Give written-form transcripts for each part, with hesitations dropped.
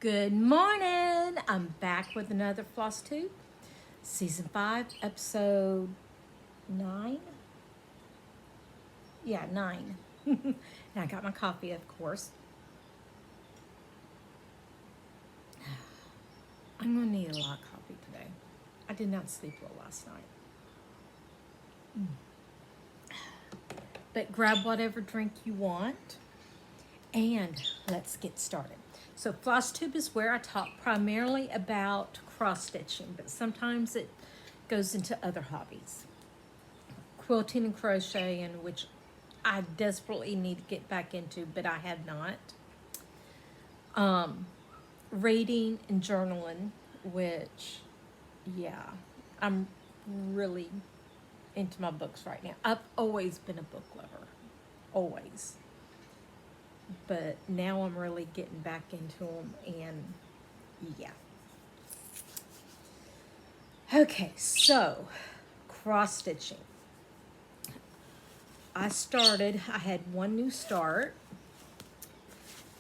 Good morning. I'm back with another floss tube. Season 5, episode 9. Yeah, 9. And I got my coffee, of course. I'm going to need a lot of coffee today. I did not sleep well last night. But grab whatever drink you want and let's get started. So floss tube is where I talk primarily about cross stitching, but sometimes it goes into other hobbies. Quilting and crocheting, which I desperately need to get back into, but I have not. Reading and journaling, which, yeah, I'm really into my books right now. I've always been a book lover, always. But now I'm really getting back into them, and yeah. Okay, so cross stitching. I had one new start,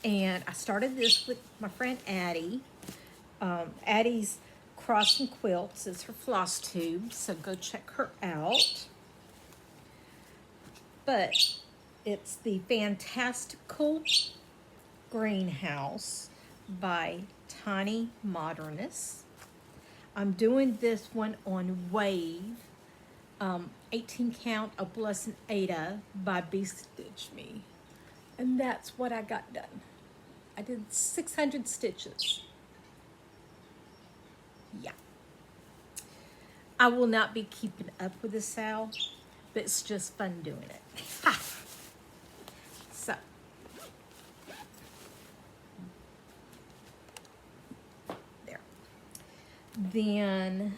and I started this with my friend Addie. Addie's Cross and Quilts is her floss tube, so go check her out. But it's the Fantastical Greenhouse by Tiny Modernist. I'm doing this one on Wave, 18 count Opalescent Ada by Bee Stitch Me. And that's what I got done. I did 600 stitches. Yeah. I will not be keeping up with this, Sal, but it's just fun doing it. Ha! So, there. Then,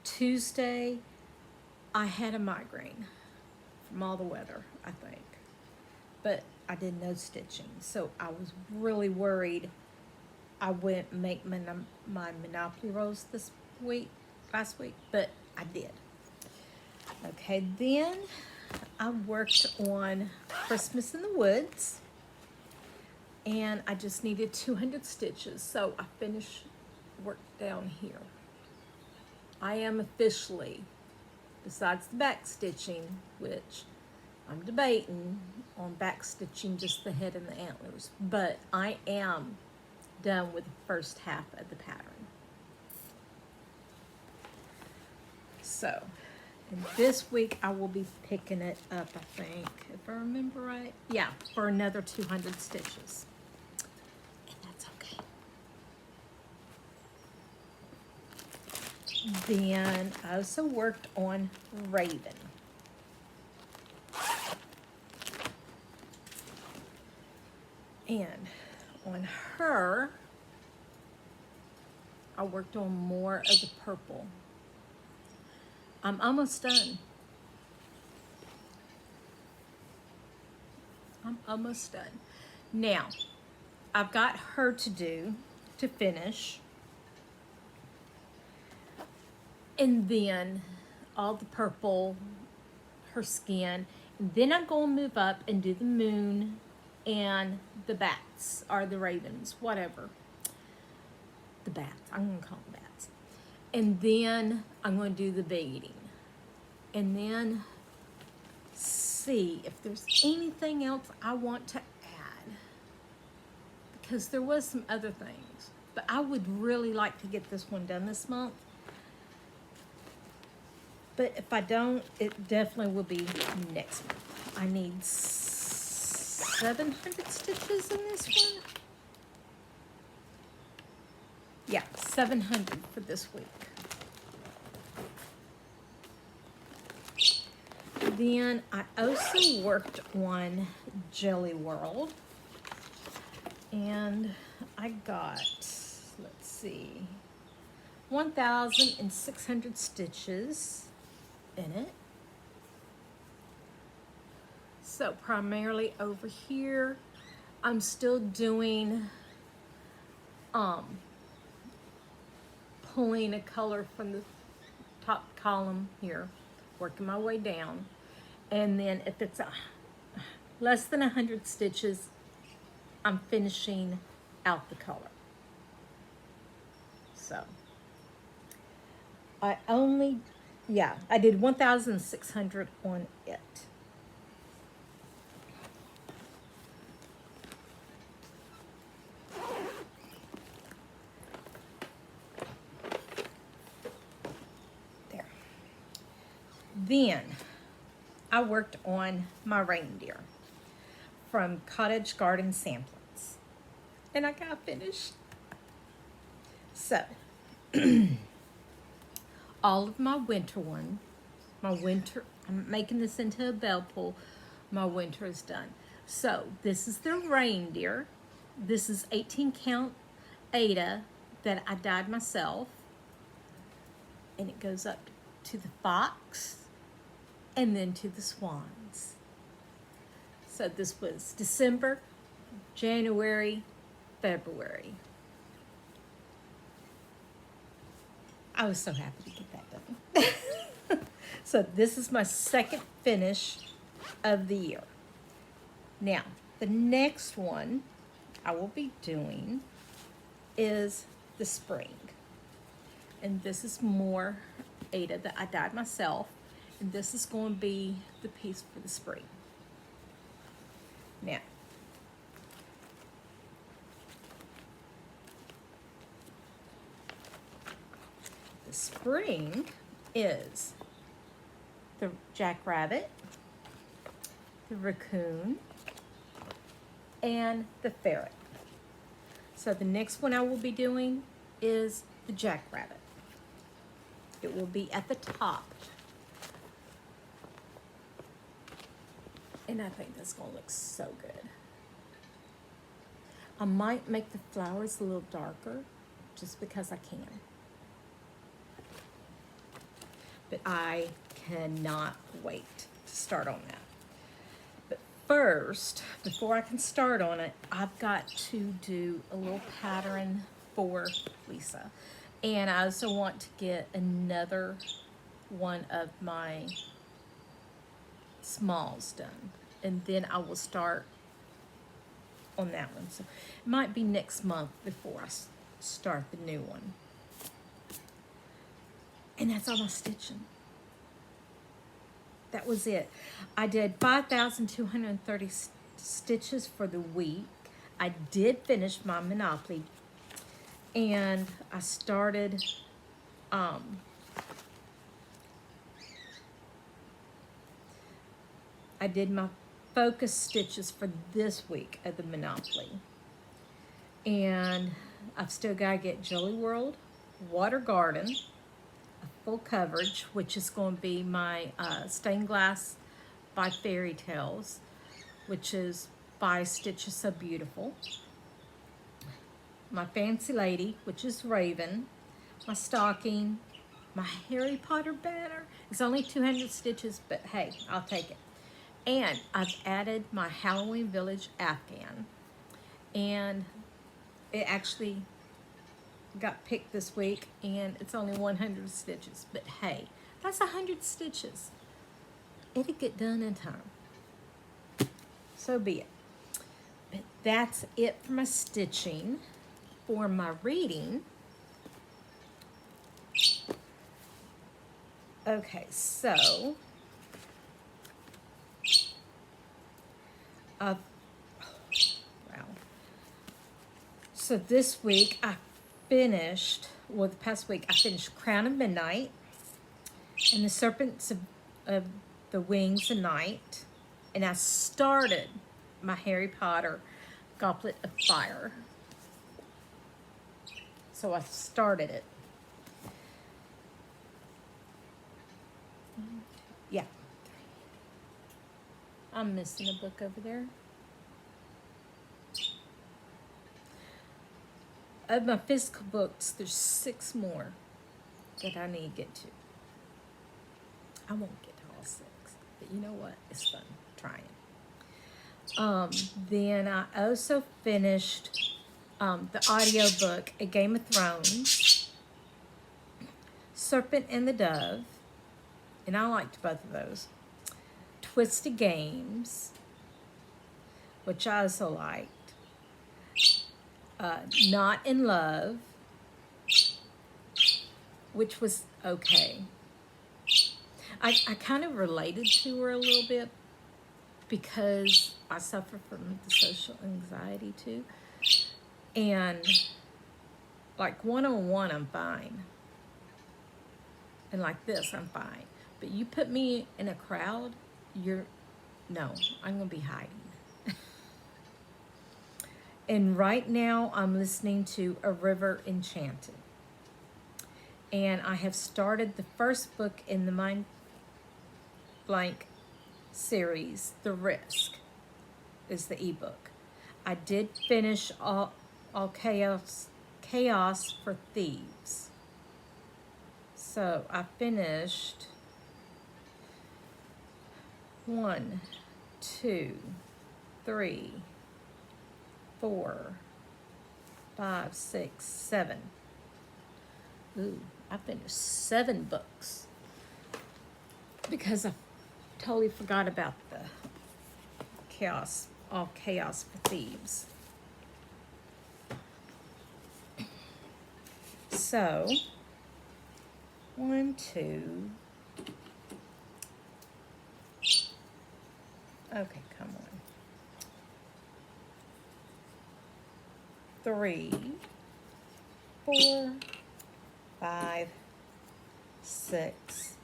Tuesday, I had a migraine from all the weather, I think. But I did no stitching, so I was really worried. I wouldn't make my Monopoly rolls last week, but I did. Okay, then I worked on Christmas in the Woods, and I just needed 200 stitches, so I finished work down here. I am officially, besides the back stitching, which I'm debating on back stitching just the head and the antlers, but I am done with the first half of the pattern. So, and this week I will be picking it up, I think, if I remember right. Yeah, for another 200 stitches. And that's okay. Then I also worked on Raven. And on her, I worked on more of the purple. I'm almost done. I'm almost done. Now, I've got her to finish. And then all the purple, her skin. And then I'm going to move up and do the moon and the bats, or the ravens, whatever. The bats, I'm going to call them bats. And then I'm going to do the beading. And then see if there's anything else I want to add. Because there was some other things. But I would really like to get this one done this month. But if I don't, it definitely will be next month. I need 700 stitches in this one. Yeah, 700 for this week. Then I also worked on Jelly World. And I got, let's see, 1,600 stitches in it. So primarily over here, I'm still doing pulling a color from the top column here, working my way down. And then if it's less than 100 stitches, I'm finishing out the color. So I did 1,600 on it. There. Then I worked on my reindeer from Cottage Garden Samplings, and I got finished. So all of my winter I'm making this into a bell pull. My winter is done. So this is the reindeer. This is 18 count Ada that I dyed myself. And it goes up to the fox and then to the swans. So this was December, January, February. I was so happy to get that done. So this is my second finish of the year. Now, the next one I will be doing is the spring. And this is more Ada that I dyed myself. And this is going to be the piece for the spring. Now, the spring is the jackrabbit, the raccoon, and the ferret. So the next one I will be doing is the jackrabbit. It will be at the top. And I think that's going to look so good. I might make the flowers a little darker just because I can. But I cannot wait to start on that. But first, before I can start on it, I've got to do a little pattern for Lisa. And I also want to get another one of my smalls done. And then I will start on that one. So it might be next month before I start the new one. And that's all my stitching. That was it. I did 5,230 stitches for the week. I did finish my Monopoly. And I started, I did my focus stitches for this week of the Monopoly. And I've still got to get Jolly World, Water Garden, full coverage, which is going to be my stained glass by Fairy Tales, which is by Stitches So Beautiful. My Fancy Lady, which is Raven. My stocking, my Harry Potter banner. It's only 200 stitches, but hey, I'll take it. And I've added my Halloween Village Afghan. And it actually got picked this week, and it's only 100 stitches. But hey, that's 100 stitches. It'll get done in time. So be it. But that's it for my stitching. For my reading, okay, so wow. So this week I finished, well, the past week I finished Crown of Midnight and the Serpents of the Wings of Night, and I started my Harry Potter Goblet of Fire. So I started it. Yeah. I'm missing a book over there. Of my physical books, there's 6 more that I need to get to. I won't get to all 6, but you know what? It's fun trying. Then I also finished the audio book, A Game of Thrones, Serpent and the Dove, and I liked both of those. Twisted Games, which I also liked. Not in Love, which was okay. I kind of related to her a little bit because I suffer from the social anxiety too. And like one-on-one, I'm fine. And like this, I'm fine. But you put me in a crowd, no, I'm going to be hiding. And right now, I'm listening to A River Enchanted. And I have started the first book in the Mind Blank series, The Risk is the ebook. I did finish all Chaos for Thieves. So I finished 1, 2, 3, 4, 5, 6, 7. Ooh, I finished 7 books because I totally forgot about the All Chaos for Thieves. So, 1, 2. Okay, come on. 3, 4, 5, 6,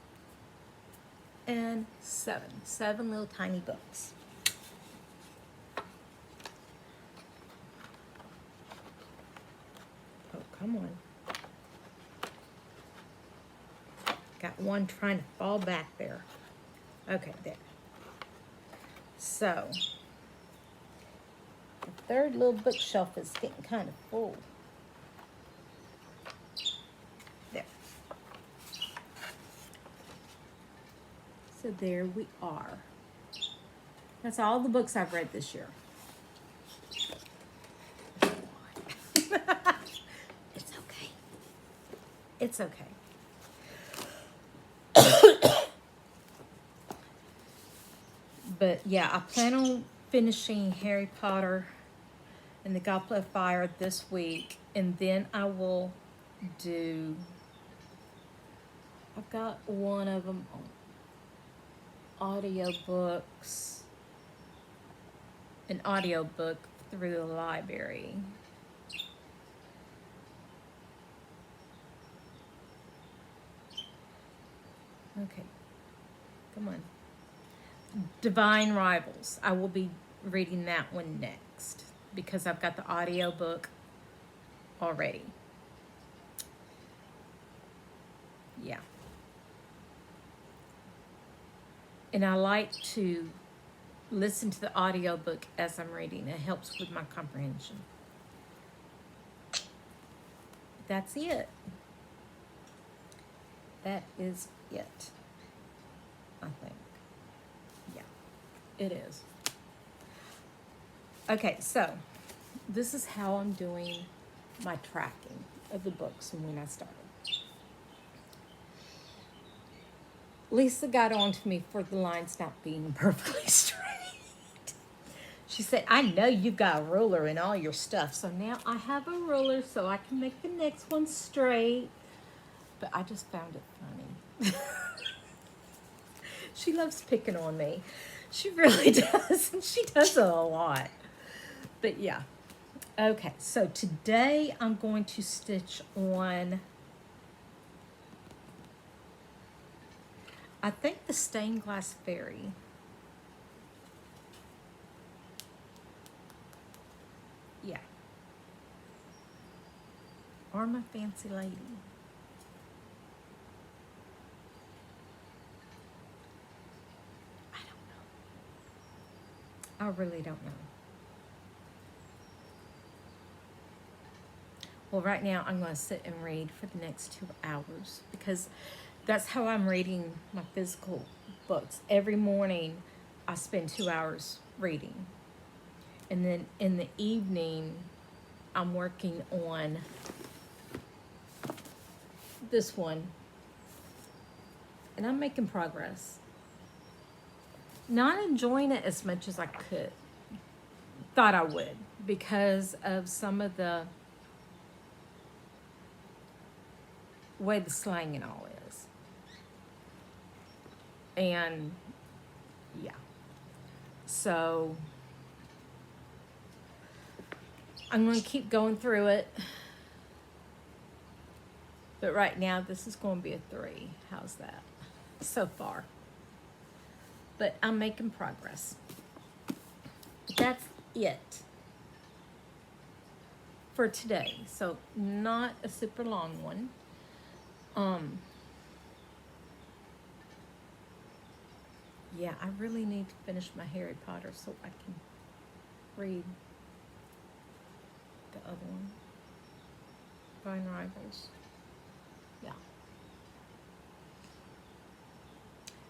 and 7. 7 little tiny books. Oh, come on. Got one trying to fall back there. Okay, there. So, the third little bookshelf is getting kind of full. There. So there we are. That's all the books I've read this year. It's okay. It's okay. But yeah, I plan on finishing Harry Potter and the Goblet of Fire this week, and then I will do, I've got one of them on audiobooks, an audiobook through the library. Okay, come on. Divine Rivals. I will be reading that one next because I've got the audiobook already. Yeah. And I like to listen to the audiobook as I'm reading. It helps with my comprehension. That's it. That is it, I think. It is. Okay, so this is how I'm doing my tracking of the books and when I started. Lisa got on to me for the lines not being perfectly straight. She said, I know you've got a ruler in all your stuff, so now I have a ruler so I can make the next one straight. But I just found it funny. She loves picking on me. She really does, and she does it a lot. But yeah. Okay, so today I'm going to stitch on, I think, the Stained Glass Fairy. Yeah. Or my Fancy Lady. I really don't know. Well, right now I'm going to sit and read for the next 2 hours because that's how I'm reading my physical books. Every morning I spend 2 hours reading. And then in the evening I'm working on this one. And I'm making progress. Not enjoying it as much as I thought I would, because of some of the way the slang and all is. And yeah. So I'm going to keep going through it. But right now, this is going to be a 3. How's that? So far. But I'm making progress. That's it for today. So not a super long one. Yeah, I really need to finish my Harry Potter so I can read the other one. Fine Rivals. Yeah.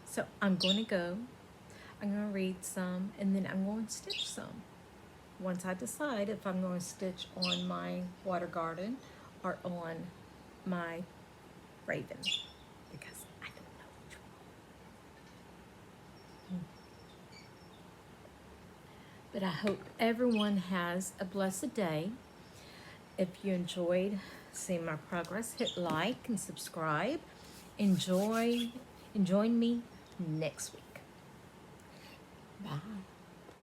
So I'm going to go. I'm going to read some, and then I'm going to stitch some. Once I decide if I'm going to stitch on my water garden or on my raven, because I don't know which one. But I hope everyone has a blessed day. If you enjoyed seeing my progress, hit like and subscribe. And join me next week. Bye.